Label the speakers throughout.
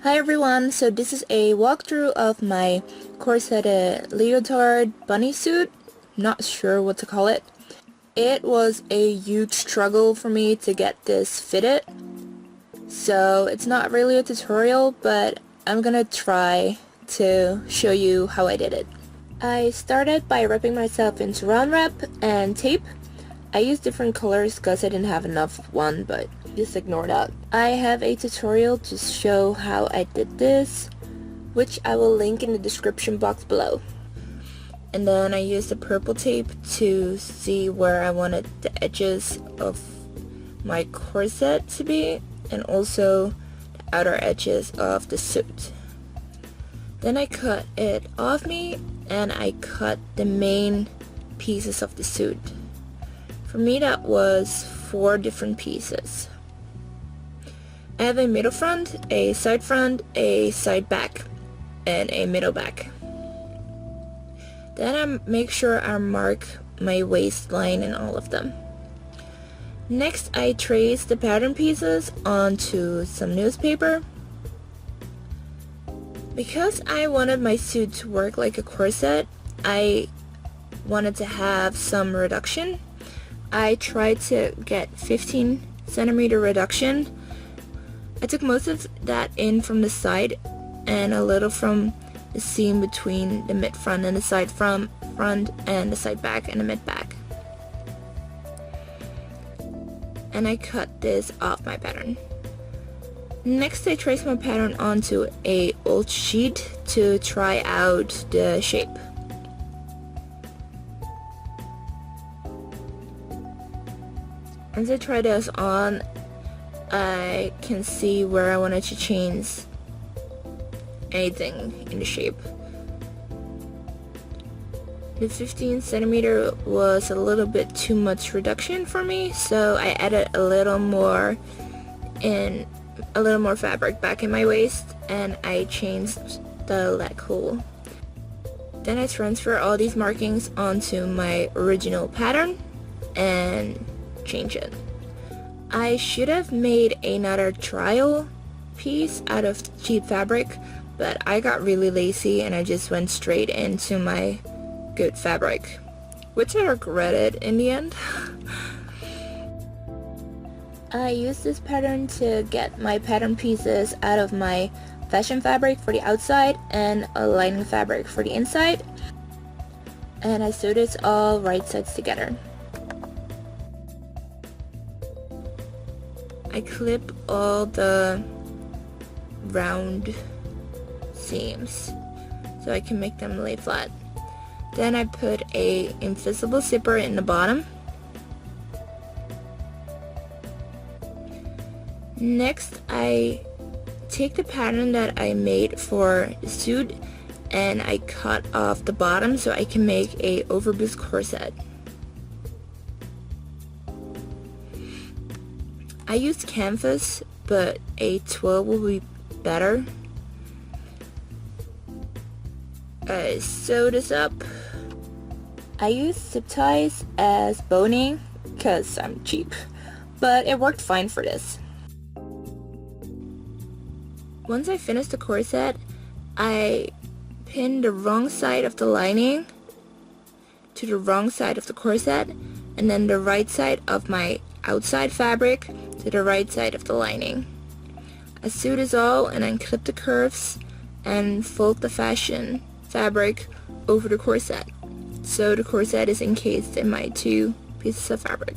Speaker 1: Hi everyone, so this is a walkthrough of my corseted leotard bunny suit. Not sure what to call it. It was a huge struggle for me to get this fitted. So it's not really a tutorial, but I'm gonna try to show you how I did it. I started by wrapping myself in saran wrap and tape. I used different colors because I didn't have enough of one, but just ignore that. I have a tutorial to show how I did this, which I will link in the description box below. And then I used the purple tape to see where I wanted the edges of my corset to be, and also the outer edges of the suit. Then I cut it off me, and I cut the main pieces of the suit. For me, that was 4 different pieces. I have a middle front, a side back, and a middle back. Then I make sure I mark my waistline in all of them. Next, I trace the pattern pieces onto some newspaper. Because I wanted my suit to work like a corset, I wanted to have some reduction. I tried to get 15 centimeter reduction. I took most of that in from the side and a little from the seam between the mid front and the side front and the side back and the mid back. And I cut this off my pattern. Next, I traced my pattern onto a old sheet to try out the shape. Once I try this on, I can see where I wanted to change anything in the shape. The 15 centimeter was a little bit too much reduction for me, so I added a little more fabric back in my waist, and I changed the leg hole. Then I transfer all these markings onto my original pattern and change it. I should have made another trial piece out of cheap fabric, but I got really lazy and I just went straight into my good fabric, which I regretted in the end. I used this pattern to get my pattern pieces out of my fashion fabric for the outside and a lining fabric for the inside, and I sewed this all right sides together. I clip all the round seams so I can make them lay flat. Then I put a invisible zipper in the bottom. Next, I take the pattern that I made for the suit and I cut off the bottom so I can make a overboost corset. I used canvas, but a twill will be better. I sew this up. I used zip ties as boning because I'm cheap, but it worked fine for this. Once I finished the corset, I pinned the wrong side of the lining to the wrong side of the corset, and then the right side of my outside fabric to the right side of the lining. I sewed this all and then clipped the curves and fold the fashion fabric over the corset, so the corset is encased in my 2 pieces of fabric.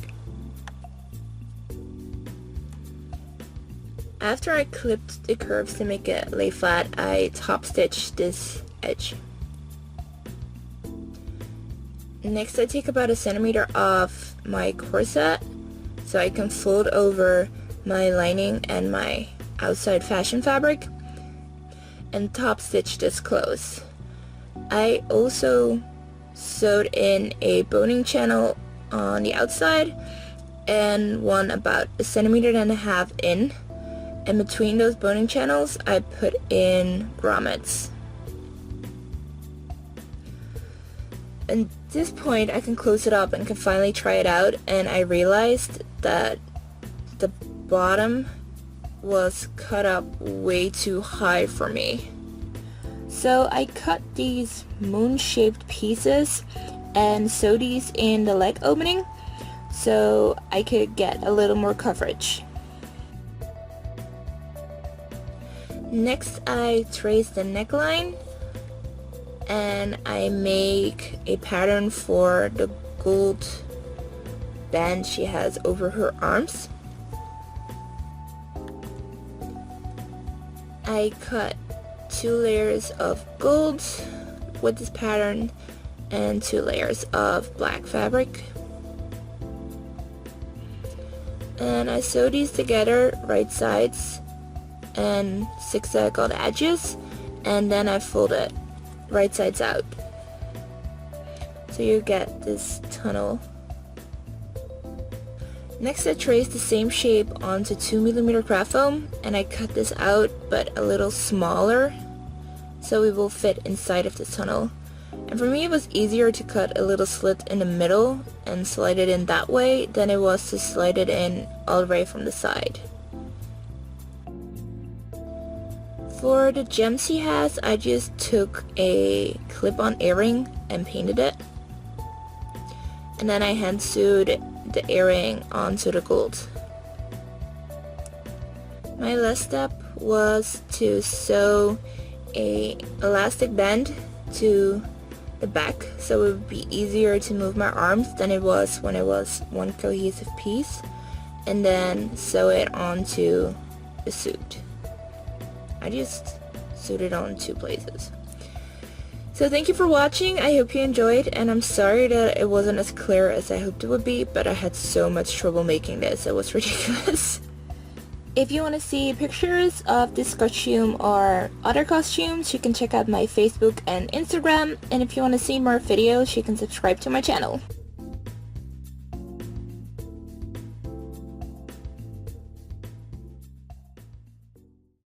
Speaker 1: After I clipped the curves to make it lay flat, I top stitched this edge. Next, I take about 1 centimeter off my corset so I can fold over my lining and my outside fashion fabric and top stitch this close. I also sewed in a boning channel on the outside and one about 1.5 centimeters in, and between those boning channels I put in grommets. At this point I can close it up and can finally try it out, and I realized that the bottom was cut up way too high for me. So I cut these moon-shaped pieces and sewed these in the leg opening so I could get a little more coverage. Next, I trace the neckline and I make a pattern for the gold band she has over her arms. I cut 2 layers of gold with this pattern and 2 layers of black fabric. And I sew these together, right sides, and zigzag on the edges, and then I fold it right sides out. So you get this tunnel. Next, I trace the same shape onto 2mm craft foam, and I cut this out but a little smaller so it will fit inside of the tunnel. And for me it was easier to cut a little slit in the middle and slide it in that way than it was to slide it in all the way from the side. For the gems he has, I just took a clip-on earring and painted it. And then I hand sewed the earring onto the gold. My last step was to sew a elastic band to the back so it would be easier to move my arms than it was when it was one cohesive piece, and then sew it onto the suit. I just sewed it on 2 places. So thank you for watching, I hope you enjoyed, and I'm sorry that it wasn't as clear as I hoped it would be, but I had so much trouble making this, it was ridiculous. If you want to see pictures of this costume or other costumes, you can check out my Facebook and Instagram, and if you want to see more videos, you can subscribe to my channel.